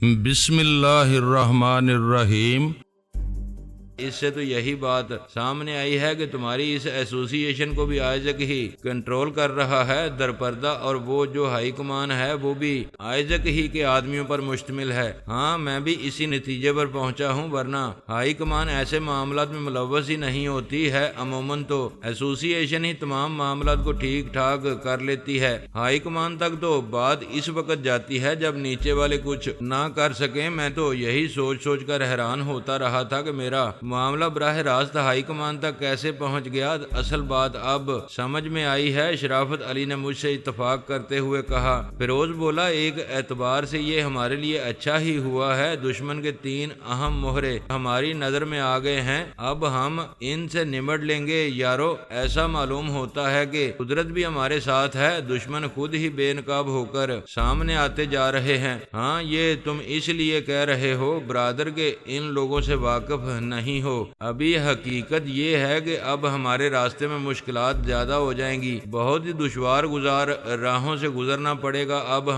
بسم اللہ الرحمن الرحیم۔ اس سے تو یہی بات سامنے آئی ہے کہ تمہاری اس ایسوسی ایشن کو بھی آئزک ہی کنٹرول کر رہا ہے درپردہ، اور وہ جو ہائی کمان ہے وہ بھی آئزک ہی کے آدمیوں پر مشتمل ہے۔ ہاں، میں بھی اسی نتیجے پر پہنچا ہوں، ورنہ ہائی کمان ایسے معاملات میں ملوث ہی نہیں ہوتی ہے۔ عموماً تو ایسوسی ایشن ہی تمام معاملات کو ٹھیک ٹھاک کر لیتی ہے، ہائی کمان تک تو بات اس وقت جاتی ہے جب نیچے والے کچھ نہ کر سکیں۔ میں تو یہی سوچ کر حیران ہوتا رہا تھا کہ میرا معاملہ براہ راست ہائی کمان تک کیسے پہنچ گیا۔ اصل بات اب سمجھ میں آئی ہے۔ شرافت علی نے مجھ سے اتفاق کرتے ہوئے کہا۔ فیروز بولا، ایک اعتبار سے یہ ہمارے لیے اچھا ہی ہوا ہے، دشمن کے 3 اہم مہرے ہماری نظر میں آ گئے ہیں، اب ہم ان سے نمٹ لیں گے۔ یارو، ایسا معلوم ہوتا ہے کہ قدرت بھی ہمارے ساتھ ہے، دشمن خود ہی بے نقاب ہو کر سامنے آتے جا رہے ہیں۔ ہاں، یہ تم اس لیے کہہ رہے ہو برادر کہ ان لوگوں سے واقف نہیں ہو، ابھی حقیقت یہ ہے کہ اب ہمارے راستے میں مشکلات زیادہ ہو جائیں گی، بہت ہی دشوار گزار راہوں سے گزرنا پڑے گا۔ اب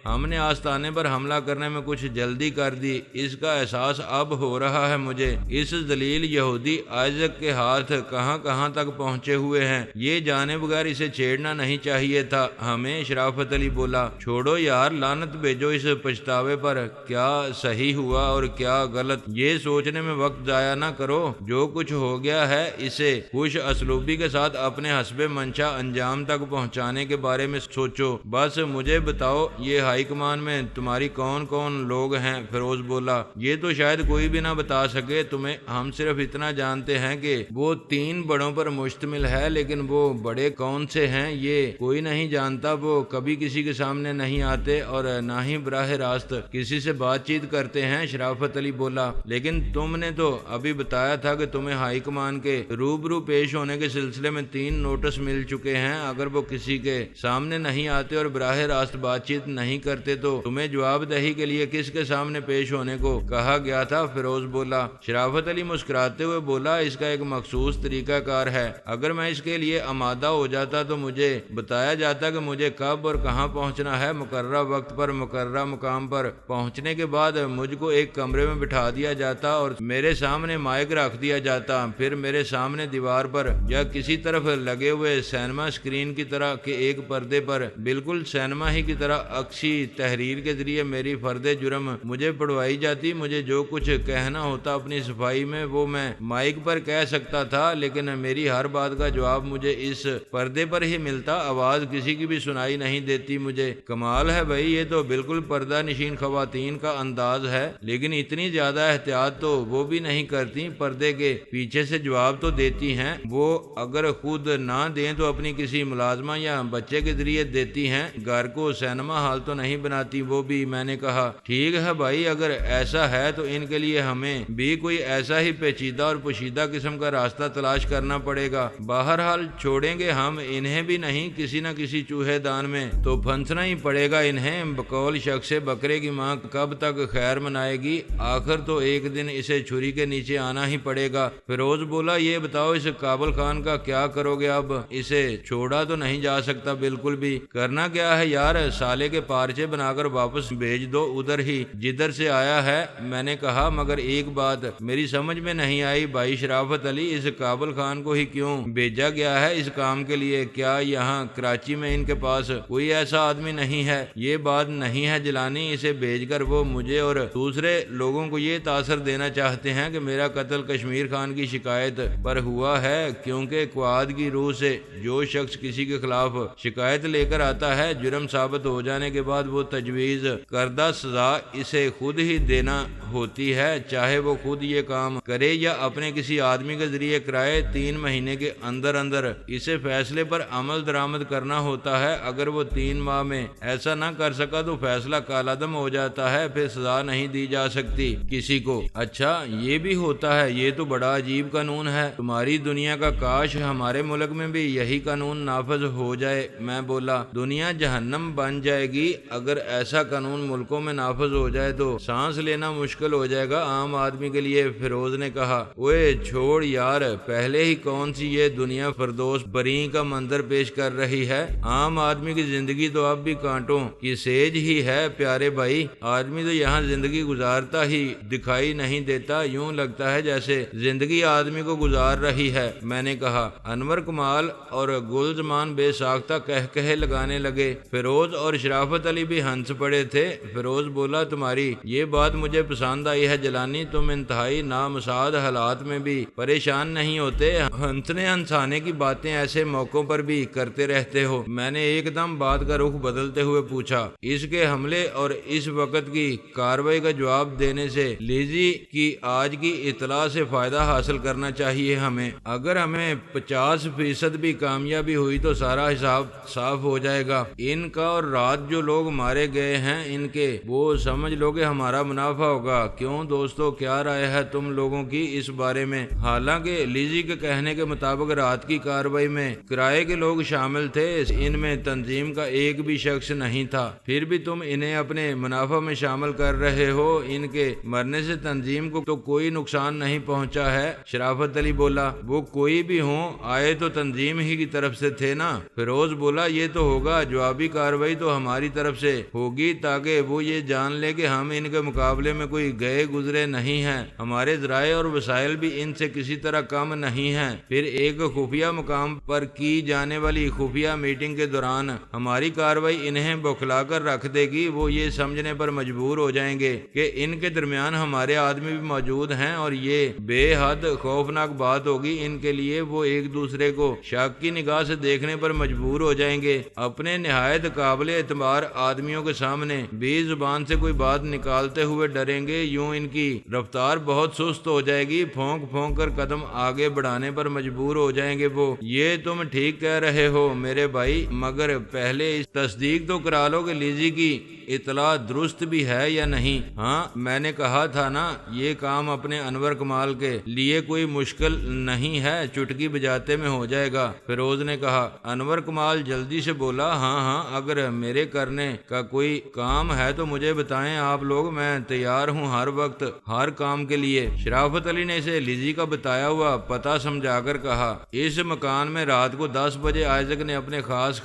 ہم نے آستانے پر حملہ کرنے میں کچھ جلدی کر دی، اس کا احساس اب ہو رہا ہے مجھے۔ اس ذلیل یہودی آئزک کے ہاتھ کہاں تک پہنچے ہوئے ہیں، یہ جانے بغیر اسے چھیڑنا نہیں چاہیے تھا ہمیں۔ شرافت علی بولا، چھوڑو یار، لعنت بھیجو اس پچھتاوے پر، کیا صحیح ہوا اور کیا غلط، یہ سوچنے میں وقت ضائع نہ کرو۔ جو کچھ ہو گیا ہے اسے خوش اسلوبی کے ساتھ اپنے حسب منشا انجام تک پہنچانے کے بارے میں سوچو۔ بس مجھے بتاؤ، یہ ہائی کمان میں تمہاری کون لوگ ہیں؟ فیروز بولا، یہ تو شاید کوئی بھی نہ بتا سکے تمہیں، ہم صرف اتنا جانتے ہیں کہ وہ 3 بڑوں پر مشتمل ہے، لیکن وہ بڑے کون سے ہیں یہ کوئی نہیں جانتا۔ وہ کبھی کسی کے سامنے نہیں آتے اور نہ ہی براہ راست کسی سے بات چیت کرتے ہیں۔ شرافت علی بولا، لیکن تم نے تو ابھی بتایا تھا کہ تمہیں ہائی کمان کے روبرو پیش ہونے کے سلسلے میں 3 نوٹس مل چکے ہیں، اگر وہ کسی کے سامنے نہیں آتے اور براہ راست بات چیت نہیں کرتے تو تمہیں جواب دہی کے لیے کس کے سامنے پیش ہونے کو کہا گیا تھا؟ فیروز بولا۔ شرافت علی مسکراتے ہوئے بولا، اس کا ایک مخصوص طریقہ کار ہے، اگر میں اس کے لیے آمادہ ہو جاتا تو مجھے بتایا جاتا کہ مجھے کب اور کہاں پہنچنا ہے، مقررہ وقت پر مقررہ مقام پر پہنچنے کے بعد مجھ کو ایک کمرے میں بٹھا دیا جاتا اور میرے سامنے مائک رکھ دیا جاتا، پھر میرے سامنے دیوار پر یا کسی طرف لگے ہوئے سینما اسکرین کی طرح کے ایک پردے پر بالکل سینما ہی کی طرح عکسی تحریر کے ذریعے میری فرد جرم مجھے پڑھوائی جاتی۔ مجھے جو کچھ کہنا ہوتا اپنی صفائی میں وہ میں مائک پر کہہ سکتا تھا، لیکن میری ہر بات کا جواب مجھے اس پردے پر ہی ملتا، آواز کسی کی بھی سنائی نہیں دیتی مجھے۔ کمال ہے بھائی، یہ تو بالکل پردہ نشین خواتین کا انداز ہے، لیکن اتنی زیادہ احتیاط تو وہ بھی نہیں کرتی، پردے کے پیچھے سے جواب تو دیتی ہیں، وہ اگر خود نہ دیں تو اپنی کسی ملازمہ یا بچے کے ذریعے دیتی ہیں، گھر کو سینما ہال تو نہیں بناتی وہ بھی۔ میں نے کہا، ٹھیک ہے بھائی، اگر ایسا ہے تو ان کے لیے ہمیں بھی کوئی ایسا ہی پیچیدہ اور پوشیدہ قسم کا راستہ تلاش کرنا پڑے گا، بہرحال چھوڑیں گے ہم انہیں بھی نہیں، کسی نہ کسی چوہے دان میں تو پھنسنا ہی پڑے گا انہیں۔ بقول شخص بکرے کی ماں کب تک خیر منائے گی، آخر تو ایک دن اسے چھری کے نیچے آنا ہی پڑے گا۔ فیروز بولا، یہ بتاؤ اس کابل خان کا کیا کرو گے؟ اب اسے چھوڑا تو نہیں جا سکتا بالکل بھی، کرنا کیا ہے یار، سالے کے پارچے بنا کر واپس بھیج دو ادھر ہی جدھر سے آیا ہے۔ میں نے کہا، مگر ایک بات میری سمجھ میں نہیں آئی بھائی شرافت علی، اس کابل خان کو ہی کیوں بھیجا گیا ہے اس کام کے لیے؟ کیا یہاں کراچی میں ان کے پاس کوئی ایسا آدمی نہیں ہے؟ یہ بات نہیں ہے جلانی، اسے بھیج کر وہ مجھے اور دوسرے لوگوں کو یہ تاثر دینا چاہتے ہیں کہ میرا قتل کشمیر خان کی شکایت پر ہوا ہے، کیونکہ قواد کی روح سے جو شخص کسی کے خلاف شکایت لے کر آتا ہے، جرم ثابت ہو جانے کے بعد وہ تجویز کردہ سزا اسے خود ہی دینا ہوتی ہے، چاہے وہ خود یہ کام کرے یا اپنے کسی آدمی کے ذریعے کرائے۔ 3 مہینے کے اندر اسے فیصلے پر عمل درآمد کرنا ہوتا ہے، اگر وہ 3 ماہ میں ایسا نہ کر سکا تو فیصلہ کالعدم ہو جاتا ہے، پھر سزا نہیں دی جا سکتی کسی کو۔ اچھا، یہ بھی ہوتا ہے، یہ تو بڑا عجیب قانون ہے تمہاری دنیا کا، کاش ہمارے ملک میں بھی یہی قانون نافذ ہو جائے۔ میں بولا دنیا جہنم بن جائے گی اگر ایسا قانون ملکوں میں نافذ ہو جائے تو سانس لینا مشکل ہو جائے گا عام آدمی کے لیے۔ فیروز نے کہا اوئے چھوڑ یار، پہلے ہی کون سی یہ دنیا فردوس بری کا منظر پیش کر رہی ہے، عام آدمی کی زندگی تو اب بھی کانٹوں کی سیج ہی ہے پیارے بھائی، آدمی تو یہاں زندگی گزارتا ہی دکھائی نہیں دیتا، یوں لگتا ہے جیسے زندگی آدمی کو گزار رہی ہے۔ میں نے کہا انور کمال اور گلزمان بے ساختہ کہکہے لگانے لگے، فیروز اور شرافت علی بھی ہنس پڑے تھے۔ فیروز بولا تمہاری یہ بات مجھے پسند آئی ہے جیلانی، تم انتہائی نامساعد حالات میں بھی پریشان نہیں ہوتے، ہنسنے ہنسانے کی باتیں ایسے موقعوں پر بھی کرتے رہتے ہو۔ میں نے ایک دم بات کا رخ بدلتے ہوئے پوچھا اس کے حملے اور اس وقت کی کارروائی کا جواب دینے سے لیزی کی آج کی اطلاع سے فائدہ حاصل کرنا چاہیے ہمیں، اگر ہمیں 50% بھی کامیابی ہوئی تو سارا حساب صاف ہو جائے گا، ان کا اور رات جو لوگ مارے گئے ہیں ان کے، وہ سمجھ لو کہ ہمارا منافع ہوگا۔ کیوں دوستو، کیا رائے ہے تم لوگوں کی اس بارے میں؟ حالانکہ لیزی کے کہنے کے مطابق رات کی کارروائی میں کرائے کے لوگ شامل تھے، ان میں تنظیم کا ایک بھی شخص نہیں تھا، پھر بھی تم انہیں اپنے منافع میں شامل کر رہے ہو، ان کے مرنے سے تنظیم کو تو کوئی نقصان نہیں پہنچا ہے۔ شرافت علی بولا وہ کوئی بھی ہوں، آئے تو تنظیم ہی کی طرف سے تھے نا۔ فیروز بولا یہ تو ہوگا، جوابی کارروائی تو ہماری طرف سے ہوگی تاکہ وہ یہ جان لے کہ ہم ان کے مقابلے میں کوئی گئے گزرے نہیں ہیں، ہمارے ذرائع اور وسائل بھی ان سے کسی طرح کم نہیں ہیں۔ پھر ایک خفیہ مقام پر کی جانے والی خفیہ میٹنگ کے دوران ہماری کارروائی انہیں بوکھلا کر رکھ دے گی، وہ یہ سمجھنے پر مجبور ہو جائیں گے کہ ان کے درمیان ہمارے آدمی بھی موجود ہیں، اور یہ بے حد خوفناک بات ہوگی ان کے لیے، وہ ایک دوسرے کو شک کی نگاہ سے دیکھنے پر مجبور ہو جائیں گے، اپنے نہایت قابل اعتبار آدمیوں کے سامنے بھی زبان سے کوئی بات نکالتے ہوئے ڈریں گے، یوں ان کی رفتار بہت سست ہو جائے گی، پھونک پھونک کر قدم آگے بڑھانے پر مجبور ہو جائیں گے وہ۔ یہ تم ٹھیک کہہ رہے ہو میرے بھائی، مگر پہلے اس تصدیق تو کرا لو کہ لیزی کی اطلاع درست بھی ہے یا نہیں۔ ہاں میں نے کہا تھا نا، یہ کام اپنے انور کمال کے لیے کوئی مشکل نہیں ہے، چٹکی بجاتے میں ہو جائے گا۔ فیروز نے کہا۔ انور کمال جلدی سے بولا ہاں اگر میرے کرنے کا کوئی کام ہے تو مجھے بتائیں آپ لوگ، میں تیار ہوں ہر وقت ہر کام کے لیے۔ شرافت علی نے اسے لیزی کا بتایا ہوا پتہ سمجھا کر کہا اس مکان میں رات کو 10 بجے آئزک نے اپنے خاص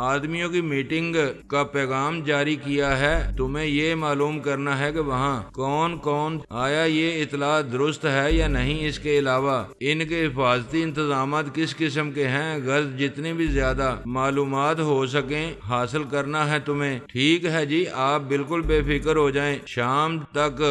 آدمیوں کی میٹنگ کا پیغام جاری کیا ہے، تمہیں یہ معلوم کرنا ہے کہ وہاں کون کون آیا، یہ اطلاع درست ہے یا نہیں، اس کے علاوہ ان کے حفاظتی انتظامات کس قسم کے ہیں، غرض جتنی بھی زیادہ معلومات ہو سکیں حاصل کرنا ہے تمہیں۔ ٹھیک ہے جی، آپ بالکل بے فکر ہو جائیں، شام تک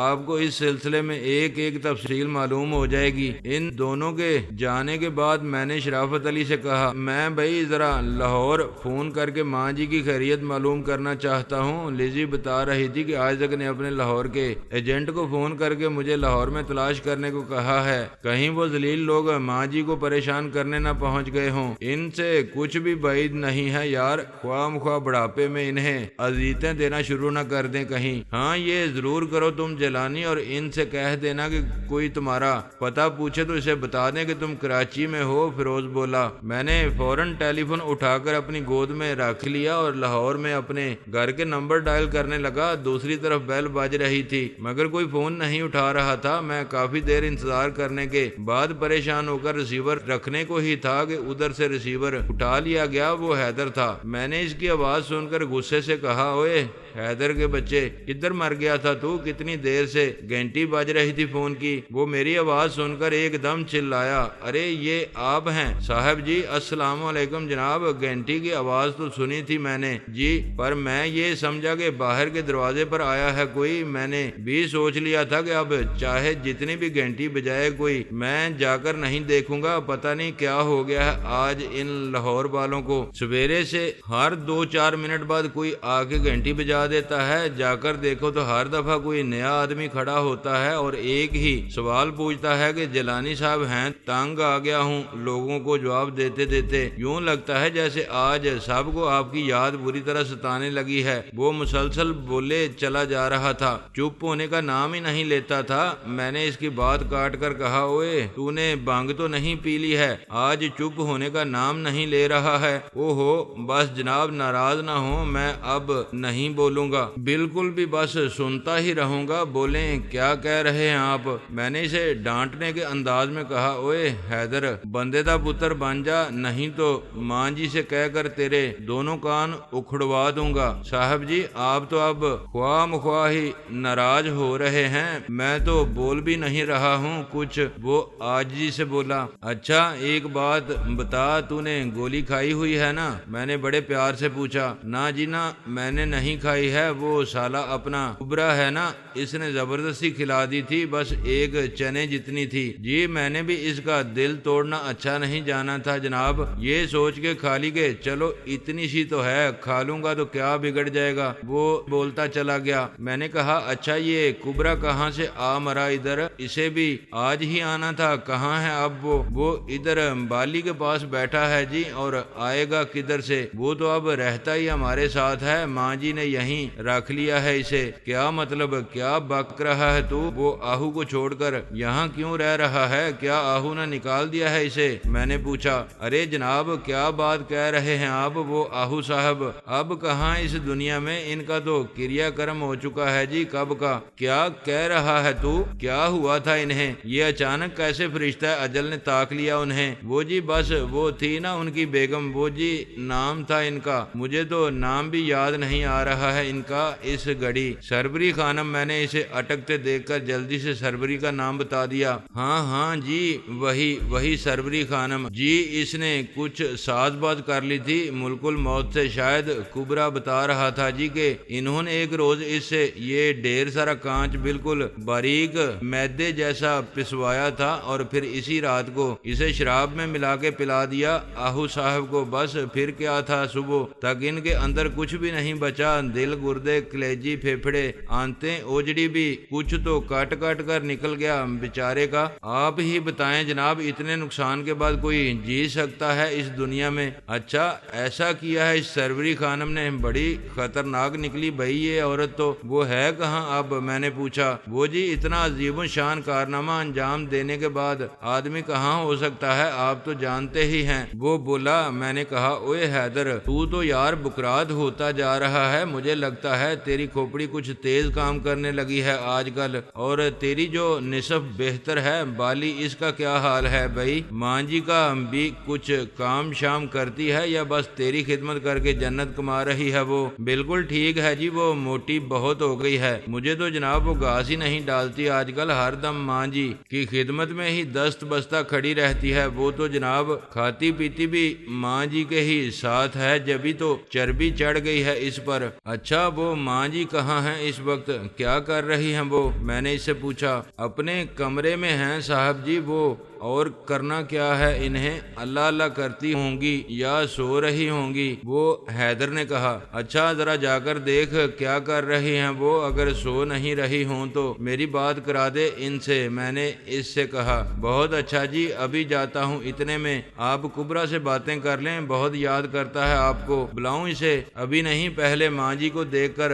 آپ کو اس سلسلے میں ایک ایک تفصیل معلوم ہو جائے گی۔ ان دونوں کے جانے کے بعد میں نے شرافت علی سے کہا میں بھائی ذرا لاہور فون کر کے ماں جی کی خیریت معلوم کرنا چاہتا ہوں۔ لیزی بتا رہی تھی کہ آئزک نے اپنے لاہور کے ایجنٹ کو فون کر کے مجھے لاہور میں تلاش کرنے کو کہا ہے، کہیں وہ ذلیل لوگ ماں جی کو پریشان کرنے نہ پہنچ گئے ہوں، ان سے کچھ بھی بعید نہیں ہے یار، خواہ مخواہ بڑھاپے میں انہیں اذیتیں دینا شروع نہ کر دیں کہیں۔ ہاں یہ ضرور کرو تم جیلانی، اور ان سے کہہ دینا کہ کوئی تمہارا پتہ پوچھے تو اسے بتا دیں کہ تم کراچی میں ہو۔ فیروز بولا میں نے فوراً ٹیلی فون اٹھا کر اپنی گود میں رکھ لیا اور لاہور میں اپنے گھر کے نمبر ڈائل کرنے لگا۔ دوسری طرف بیل بج رہی تھی مگر کوئی فون نہیں اٹھا رہا تھا۔ میں کافی دیر انتظار کرنے کے بعد پریشان ہو کر ریسیور رکھنے کو ہی تھا کہ ادھر سے ریسیور اٹھا لیا گیا، وہ حیدر تھا۔ میں نے اس کی آواز سن کر غصے سے کہا اوئے حیدر کے بچے، کدھر مر گیا تھا تو؟ کتنی دیر سے گھنٹی بج رہی تھی فون کی۔ وہ میری آواز سن کر ایک دم چلایا ارے یہ آپ ہیں صاحب جی، السلام علیکم جناب، گھنٹی کی آواز تو سنی تھی میں نے جی، پر میں یہ سمجھا کہ باہر کے دروازے پر آیا ہے کوئی، میں نے بھی سوچ لیا تھا کہ اب چاہے جتنی بھی گھنٹی بجائے کوئی میں جا کر نہیں دیکھوں گا، پتہ نہیں کیا ہو گیا ہے آج ان لاہور والوں کو، سویرے سے ہر 2-4 منٹ بعد کوئی آ کے گھنٹی بجا دیتا ہے، جا کر دیکھو تو ہر دفعہ کوئی نیا آدمی کھڑا ہوتا ہے اور ایک ہی سوال پوچھتا ہے کہ جیلانی صاحب ہیں، تنگ آ گیا ہوں۔ لوگوں کو جواب دیتے دیتے یوں لگتا ہے جیسے آج سب کو آپ کی یاد بری طرح ستانے لگی ہے۔ وہ مسلسل بولے چلا جا رہا تھا، چپ ہونے کا نام ہی نہیں لیتا تھا۔ میں نے اس کی بات کاٹ کر کہا، اوئے تو نے بھنگ تو نہیں پی لی ہے؟ آج چپ ہونے کا نام نہیں لے رہا ہے۔ او ہو بس جناب، ناراض نہ ہو، میں اب نہیں بولوں گا، بالکل بھی، بس سنتا ہی رہوں گا۔ بولیں کیا کہہ رہے ہیں آپ؟ میں نے اسے ڈانٹنے کے انداز میں کہا، اوئے حیدر، بندے دا پتر بن جا، نہیں تو ماں جی سے کہہ کر تیرے دونوں کان اکھڑوا دوں گا۔ صاحب جی آپ تو اب خواہ مخواہ ہی ناراض ہو رہے ہیں، میں تو بول بھی نہیں رہا ہوں کچھ۔ وہ عاجزی سے بولا، اچھا ایک بات بتا، تو نے گولی کھائی ہوئی ہے نا؟ میں نے بڑے پیار سے پوچھا۔ نہ جی نہ، میں نے نہیں کھائی ہے، وہ سالا اپنا کبرا ہے نا، اس نے زبردستی کھلا دی تھی، بس ایک چنے جتنی تھی۔ جی میں نے بھی اس کا دل توڑنا اچھا نہیں جانا تھا جناب، یہ سوچ کے کھا لی کہ چلو اتنی سی تو ہے، کھا لوں گا تو کیا بگڑ جائے گا۔ وہ بولتا چلا گیا۔ میں نے کہا، اچھا یہ کبرا کہاں سے آ مرا ادھر؟ اسے بھی آج ہی آنا تھا، کہاں ہے اب وہ ادھر بالی کے پاس بیٹھا ہے جی، اور آئے گا کدھر سے؟ وہ تو اب رہتا ہی ہمارے ساتھ ہے، ماں جی نے یہیں رکھ لیا ہے اسے۔ کیا مطلب، کیا بک رہا ہے تو؟ وہ آہو کو چھوڑ کر یہاں کیوں رہ رہا ہے؟ کیا آہو نے نکال دیا ہے اسے؟ میں نے پوچھا۔ ارے جناب کیا بات کہہ رہے ہیں آپ؟ وہ آہو صاحب اب کہاں اس دنیا میں، ان کا تو کریا کرم ہو چکا ہے جی کب کا۔ کیا کہہ رہا ہے تو؟ کیا ہوا تھا انہیں؟ یہ اچانک کیسے فرشتہ اجل نے طاق لیا انہیں؟ وہ جی بس وہ تھی نا ان کی بیگم، وہ جی نام تھا ان کا، مجھے تو نام بھی یاد نہیں آ رہا ہے ان کا اس گھڑی۔ سربری خانم، میں نے اسے اٹکتے دیکھ کر جلدی سے سربری کا نام بتا دیا۔ ہاں ہاں جی وہی سربری خانم جی، اس نے کچھ ساز باز کر لی تھی ملک الموت سے، شاید کبرا بتا رہا تھا جی کہ انہوں نے ایک روز اس سے یہ ڈھیر سارا کانچ بالکل باریک میدے جیسا پسوایا تھا اور پھر اسی رات کو اسے شراب میں ملا کے پلا دیا آہو صاحب کو۔ بس پھر کیا تھا، صبح تک ان کے اندر کچھ بھی نہیں بچا، دل گردے کلیجی پھیپھڑے آنتیں اوجڑی بھی، کچھ تو کٹ کٹ کر نکل گیا بیچارے کا۔ آپ ہی بتائیں جناب، اتنے نقصان کے بعد کوئی جی سکتا ہے اس دنیا میں؟ اچھا ایسا کیا ہے اس سربری خانم نے، بڑی خطرناک نکلی بھائی یہ عورت تو۔ وہ ہے کہاں اب؟ میں نے پوچھا۔ وہ جی اتنا عظیم الشان کارنامہ انجام دینے کے بعد آدمی کہاں ہو سکتا ہے، آپ تو جانتے ہی ہیں۔ وہ بولا۔ میں نے کہا، اوے حیدر تو یار بکرات ہوتا جا رہا ہے، مجھے لگتا ہے تیری کھوپڑی کچھ تیز کام کرنے لگی ہے آج کل، اور تیری جو نصف بہتر ہے بالی، اس کا کیا حال ہے بھائی؟ ماں جی کا بھی کچھ کام شام کرتی ہے یا بس تیری خدمت کر کے جنت کما رہی ہے؟ وہ بالکل ٹھیک ہے جی، وہ موٹی بہت ہو گئی ہے، مجھے تو جناب وہ گھاس ہی نہیں ڈالتی آج کل، ہر دم ماں جی کی خدمت میں ہی دست بستہ کھڑی رہتی ہے۔ وہ تو جناب کھاتی پیتی بھی ماں جی کے ہی ساتھ ہے، جبھی تو چربی چڑھ گئی ہے اس پر۔ اچھا وہ ماں جی کہاں ہیں اس وقت، کیا کر رہی ہیں وہ؟ میں نے اس سے پوچھا۔ اپنے کمرے میں ہیں صاحب جی، وہ اور کرنا کیا ہے انہیں، اللہ اللہ کرتی ہوں گی یا سو رہی ہوں گی، وہ حیدر نے کہا۔ اچھا ذرا جا کر دیکھ کیا کر رہی ہیں وہ، اگر سو نہیں رہی ہوں تو میری بات کرا دے ان سے، میں نے اس سے کہا۔ بہت اچھا جی، ابھی جاتا ہوں، اتنے میں آپ کبرا سے باتیں کر لیں، بہت یاد کرتا ہے آپ کو۔ بلاؤں اسے؟ ابھی نہیں، پہلے ماں جی کو دیکھ کر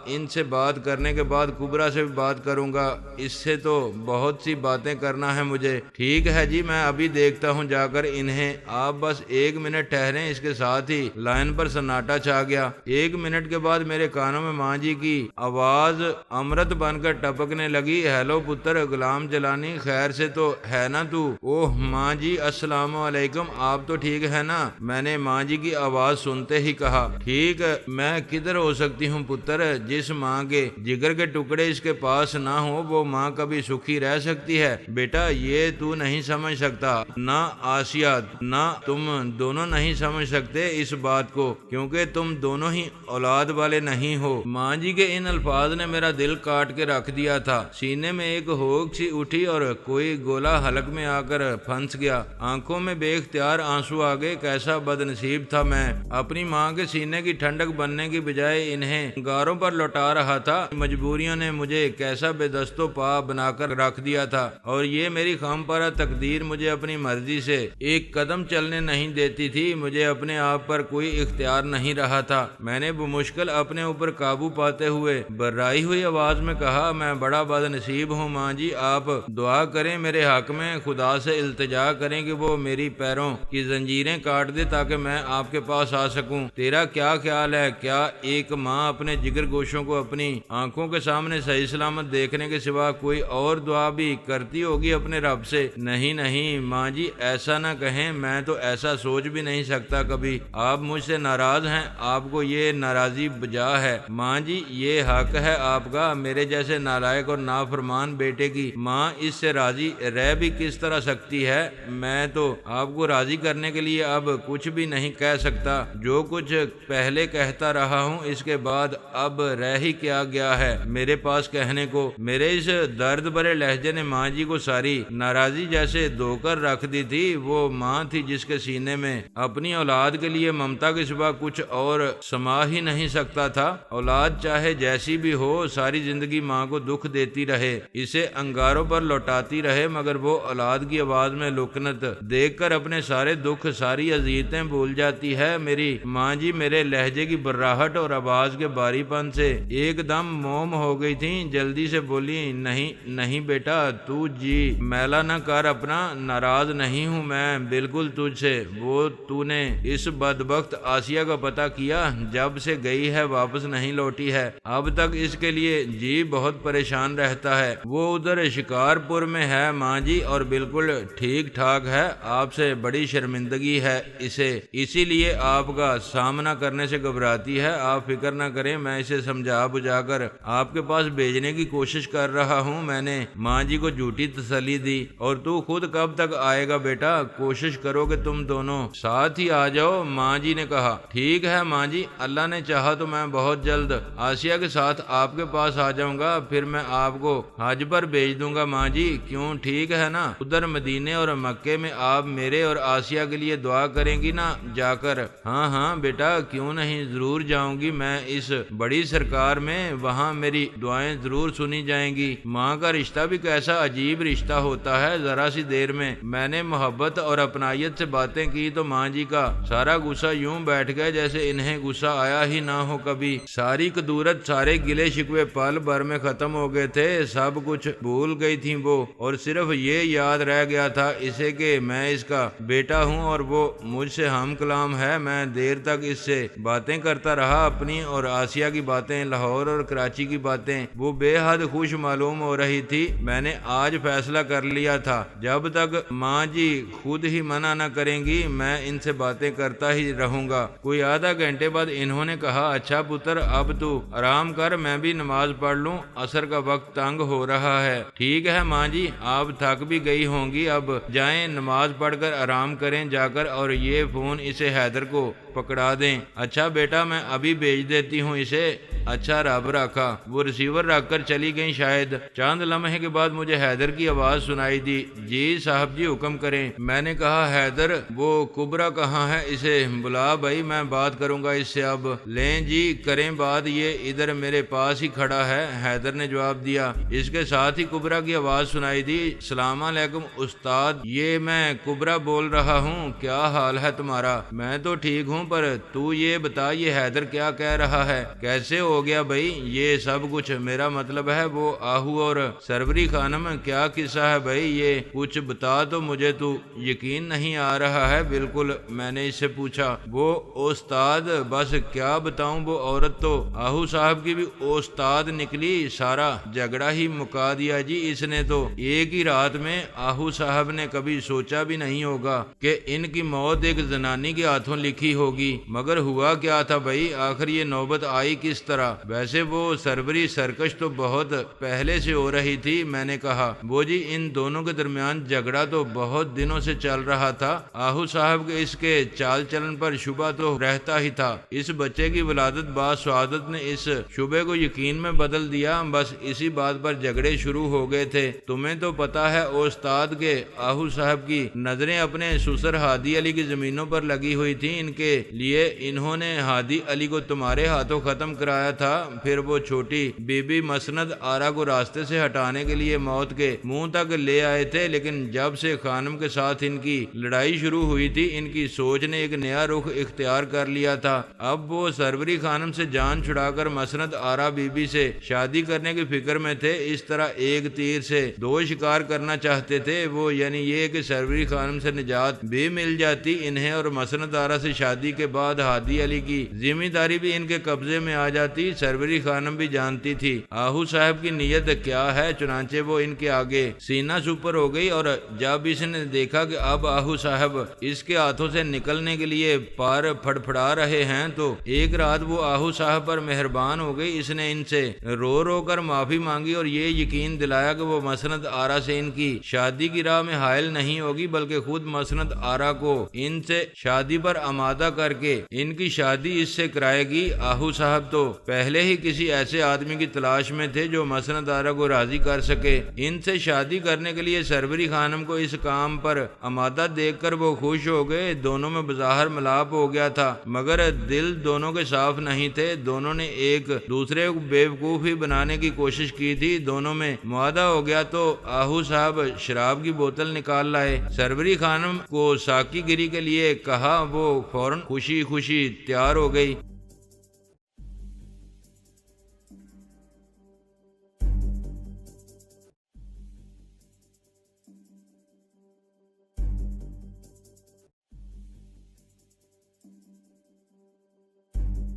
ان سے بات کرنے کے بعد کبرا سے بھی بات کروں گا، اس سے تو بہت سی باتیں کرنا ہے مجھے۔ ٹھیک ہے جی، میں ابھی دیکھتا ہوں جا کر انہیں، آپ بس 1 منٹ ٹھہریں۔ اس کے ساتھ ہی لائن پر سناٹا چھا گیا۔ 1 منٹ کے بعد میرے کانوں میں ماں جی کی آواز امرت بن کر ٹپکنے لگی، ہیلو پتر غلام جیلانی، خیر سے تو ہے نا تو؟ اوہ ماں جی السلام علیکم، آپ تو ٹھیک ہے نا؟ میں نے ماں جی کی آواز سنتے ہی کہا۔ ٹھیک میں کدھر ہو سکتی ہوں پتر، جس ماں کے جگر کے ٹکڑے اس کے پاس نہ ہو وہ ماں کبھی سکھی رہ سکتی ہے؟ بیٹا یہ تو نہیں سمجھ سکتا، نہ آسیہ نہ تم دونوں نہیں سمجھ سکتے اس بات کو، کیونکہ تم دونوں ہی اولاد والے نہیں ہو۔ ماں جی کے ان الفاظ نے میرا دل کاٹ کے رکھ دیا تھا، سینے میں ایک ہوک سی اٹھی اور کوئی گولا حلق میں آ کر پھنس گیا، آنکھوں میں بے اختیار آنسو آ گئے۔ کیسا بد نصیب تھا میں، اپنی ماں کے سینے کی ٹھنڈک بننے کی بجائے انہیں انگاروں پر لوٹا رہا تھا۔ مجبوریوں نے مجھے کیسا بے دست و پا بنا کر رکھ دیا تھا، اور یہ میری خام پارا تقدیر مجھے اپنی مرضی سے ایک قدم چلنے نہیں دیتی تھی، مجھے اپنے آپ پر کوئی اختیار نہیں رہا تھا۔ میں نے بمشکل اپنے اوپر قابو پاتے ہوئے برائی ہوئی آواز میں کہا، میں بڑا بد نصیب ہوں ماں جی، آپ دعا کریں میرے حق میں، خدا سے التجا کریں کہ وہ میری پیروں کی زنجیریں کاٹ دے تاکہ میں آپ کے پاس آ سکوں۔ تیرا کیا خیال ہے، کیا ایک ماں اپنے جگر گوشوں کو اپنی آنکھوں کے سامنے صحیح سلامت دیکھنے کے سوا کوئی اور دعا بھی کرتی ہوگی اپنے رب سے؟ نہیں نہیں ماں جی، ایسا نہ کہیں، میں تو ایسا سوچ بھی نہیں سکتا کبھی۔ آپ مجھ سے ناراض ہیں، آپ کو یہ ناراضی بجا ہے ماں جی، یہ حق ہے آپ کا، میرے جیسے نالائق اور نافرمان بیٹے کی ماں اس سے راضی رہ بھی کس طرح سکتی ہے؟ میں تو آپ کو راضی کرنے کے لیے اب کچھ بھی نہیں کہہ سکتا، جو کچھ پہلے کہتا رہا ہوں اس کے بعد اب رہ ہی کیا گیا ہے میرے پاس کہنے کو۔ میرے اس درد بھرے لہجے نے ماں جی کو ساری ناراضی جیسے دھو کر رکھ دی تھی۔ وہ ماں تھی جس کے سینے میں اپنی اولاد کے لیے ممتا کے سوا کچھ اور سما ہی نہیں سکتا تھا۔ اولاد چاہے جیسی بھی ہو، ساری زندگی ماں کو دکھ دیتی رہے، اسے انگاروں پر لوٹاتی رہے، مگر وہ اولاد کی آواز میں لکنت دیکھ کر اپنے سارے دکھ، ساری اذیتیں بھول جاتی ہے۔ میری ماں جی میرے لہجے کی براہٹ اور آواز کے باری پن سے ایک دم موم ہو گئی تھی، جلدی سے بولی، نہیں نہیں بیٹا، تو جی میلا نہ کر اپنا، ناراض نہیں ہوں میں بالکل تجھ سے۔ وہ تو نے اس بدبخت آسیہ کا پتہ کیا؟ جب سے گئی ہے واپس نہیں لوٹی ہے، اب تک اس کے لیے جی بہت پریشان رہتا ہے۔ وہ ادھر شکارپور میں ہے ماں جی، اور بالکل ٹھیک ٹھاک ہے، آپ سے بڑی شرمندگی ہے اسے، اسی لیے آپ کا سامنا کرنے سے گھبراتی ہے۔ آپ فکر نہ کریں، میں اسے سمجھا بجھا کر آپ کے پاس بھیجنے کی کوشش کر رہا ہوں۔ میں نے ماں جی کو جھوٹی تسلی دی۔ اور تو خود کب تک آئے گا بیٹا؟ کوشش کرو کہ تم دونوں ساتھ ہی آ جاؤ، ماں جی نے کہا۔ ٹھیک ہے ماں جی، اللہ نے چاہا تو میں بہت جلد آسیہ کے ساتھ آپ کے پاس آ جاؤں گا، پھر میں آپ کو حج پر بھیج دوں گا ماں جی، کیوں ٹھیک ہے نا؟ ادھر مدینے اور مکے میں آپ میرے اور آسیہ کے لیے دعا کریں گی نا جا کر؟ ہاں ہاں بیٹا، کیوں نہیں، ضرور جاؤں گی میں اس بڑی سرکار میں، وہاں میری دعائیں ضرور سنی جائیں گی۔ ماں کا رشتہ بھی کیسا عجیب رشتہ ہوتا ہے، ذرا سی دیر میں نے محبت اور اپنائیت سے باتیں کی تو ماں جی کا سارا غصہ یوں بیٹھ گیا جیسے انہیں غصہ آیا ہی نہ ہو کبھی۔ ساری کدورت، سارے گلے شکوے پل بھر میں ختم ہو گئے تھے، سب کچھ بھول گئی تھیں وہ، اور صرف یہ یاد رہ گیا تھا اسے کہ میں اس کا بیٹا ہوں اور وہ مجھ سے ہم کلام ہے۔ میں دیر تک اس سے باتیں کرتا رہا، اپنی اور آسیہ کی باتیں، لاہور اور کراچی کی باتیں، وہ بے حد خوش معلوم ہو رہی تھی۔ میں نے آج فیصلہ کر لیا تھا، جب تک ماں جی خود ہی منع نہ کریں گی میں ان سے باتیں کرتا ہی رہوں گا۔ کوئی آدھا گھنٹے بعد انہوں نے کہا، اچھا پتر، اب تو آرام کر، میں بھی نماز پڑھ لوں، عصر کا وقت تنگ ہو رہا ہے۔ ٹھیک ہے ماں جی، آپ تھک بھی گئی ہوں گی، اب جائیں نماز پڑھ کر آرام کریں جا کر، اور یہ فون اسے حیدر کو پکڑا دیں۔ اچھا بیٹا، میں ابھی بھیج دیتی ہوں اسے۔ اچھا، رب رکھا۔ وہ ریسیور رکھ کر چلی گئیں۔ شاید چند لمحے کے بعد مجھے حیدر کی آواز سنائی دی، جی صاحب جی، حکم کریں۔ میں نے کہا، حیدر، وہ کبرا کہاں ہے؟ اسے بلا بھائی، میں بات کروں گا اس سے اب۔ لیں جی، کریں بات، یہ ادھر میرے پاس ہی کھڑا ہے، حیدر نے جواب دیا۔ اس کے ساتھ ہی کبرا کی آواز سنائی دی، السلام علیکم استاد، یہ میں کبرا بول رہا ہوں، کیا حال ہے تمہارا؟ میں تو ٹھیک ہوں، پر تو یہ بتا، یہ حیدر کیا کہہ رہا ہے؟ کیسے ہو گیا بھائی یہ سب کچھ؟ میرا مطلب ہے وہ آہو اور سروری خانم، کیا قصہ ہے بھائی؟ یہ کچھ بتا تو، مجھے تو یقین نہیں آ رہا ہے بالکل۔ میں نے اس سے پوچھا۔ وہ استاد، بس کیا بتاؤں، وہ عورت تو آہو صاحب کی بھی استاد نکلی، سارا جھگڑا ہی مکا دیا جی اس نے تو۔ ایک ہی رات میں آہو صاحب نے کبھی سوچا بھی نہیں ہوگا کہ ان کی موت ایک زنانی کے ہاتھوں لکھی ہوگی، مگر ہوا کیا تھا بھائی؟ آخر یہ نوبت آئی کس طرح؟ اترا۔ ویسے وہ سربری سرکش تو بہت پہلے سے ہو رہی تھی۔ میں نے کہا وہ جی ان دونوں کے درمیان جھگڑا تو بہت دنوں سے چل رہا تھا۔ آہو صاحب کے اس کے چال چلن پر شبہ تو رہتا ہی تھا۔ اس بچے کی ولادت بعد سعادت نے اس شبے کو یقین میں بدل دیا۔ بس اسی بات پر جھگڑے شروع ہو گئے تھے۔ تمہیں تو پتا ہے استاد کے آہو صاحب کی نظریں اپنے سسر ہادی علی کی زمینوں پر لگی ہوئی تھی۔ ان کے لیے انہوں نے ہادی علی کو تمہارے ہاتھوں ختم کرایا تھا۔ پھر وہ چھوٹی بی بی مسند آرا کو راستے سے ہٹانے کے لیے موت کے منہ تک لے آئے تھے، لیکن جب سے خانم کے ساتھ ان کی لڑائی شروع ہوئی تھی ان کی سوچ نے ایک نیا رخ اختیار کر لیا تھا۔ اب وہ سربری خانم سے جان چھڑا کر مسند آرا بی بی سے شادی کرنے کی فکر میں تھے۔ اس طرح ایک تیر سے دو شکار کرنا چاہتے تھے وہ، یعنی یہ کہ سربری خانم سے نجات بھی مل جاتی انہیں، اور مسند آرا سے شادی کے بعد ہادی علی کی ذمہ داری بھی ان کے قبضے میں آ جاتی۔ سربری خانم بھی جانتی تھی آہو صاحب کی نیت کیا ہے، چنانچہ وہ ان کے آگے سینہ سپر ہو گئی، اور جب اس نے دیکھا کہ اب آہو صاحب اس کے ہاتھوں سے نکلنے کے لیے پار پھڑپھڑا رہے ہیں تو ایک رات وہ آہو صاحب پر مہربان ہو گئی۔ اس نے ان سے رو رو کر معافی مانگی اور یہ یقین دلایا کہ وہ مسند آرا سے ان کی شادی کی راہ میں حائل نہیں ہوگی، بلکہ خود مسند آرا کو ان سے شادی پر آمادہ کر کے ان کی شادی اس سے کرائے گی۔ آہو صاحب تو پہلے ہی کسی ایسے آدمی کی تلاش میں تھے جو مسند آرا کو راضی کر سکے۔ ان سے شادی کرنے کے لیے سربری خانم کو اس کام پر آمادہ دیکھ کر وہ خوش ہو گئے۔ دونوں میں بظاہر ملاپ ہو گیا تھا، مگر دل دونوں کے صاف نہیں تھے۔ دونوں نے ایک دوسرے کو بیوقوف ہی بنانے کی کوشش کی تھی۔ دونوں میں معاہدہ ہو گیا تو آہو صاحب شراب کی بوتل نکال لائے، سربری خانم کو ساکی گیری کے لیے کہا، وہ فوراً خوشی خوشی تیار ہو گئی۔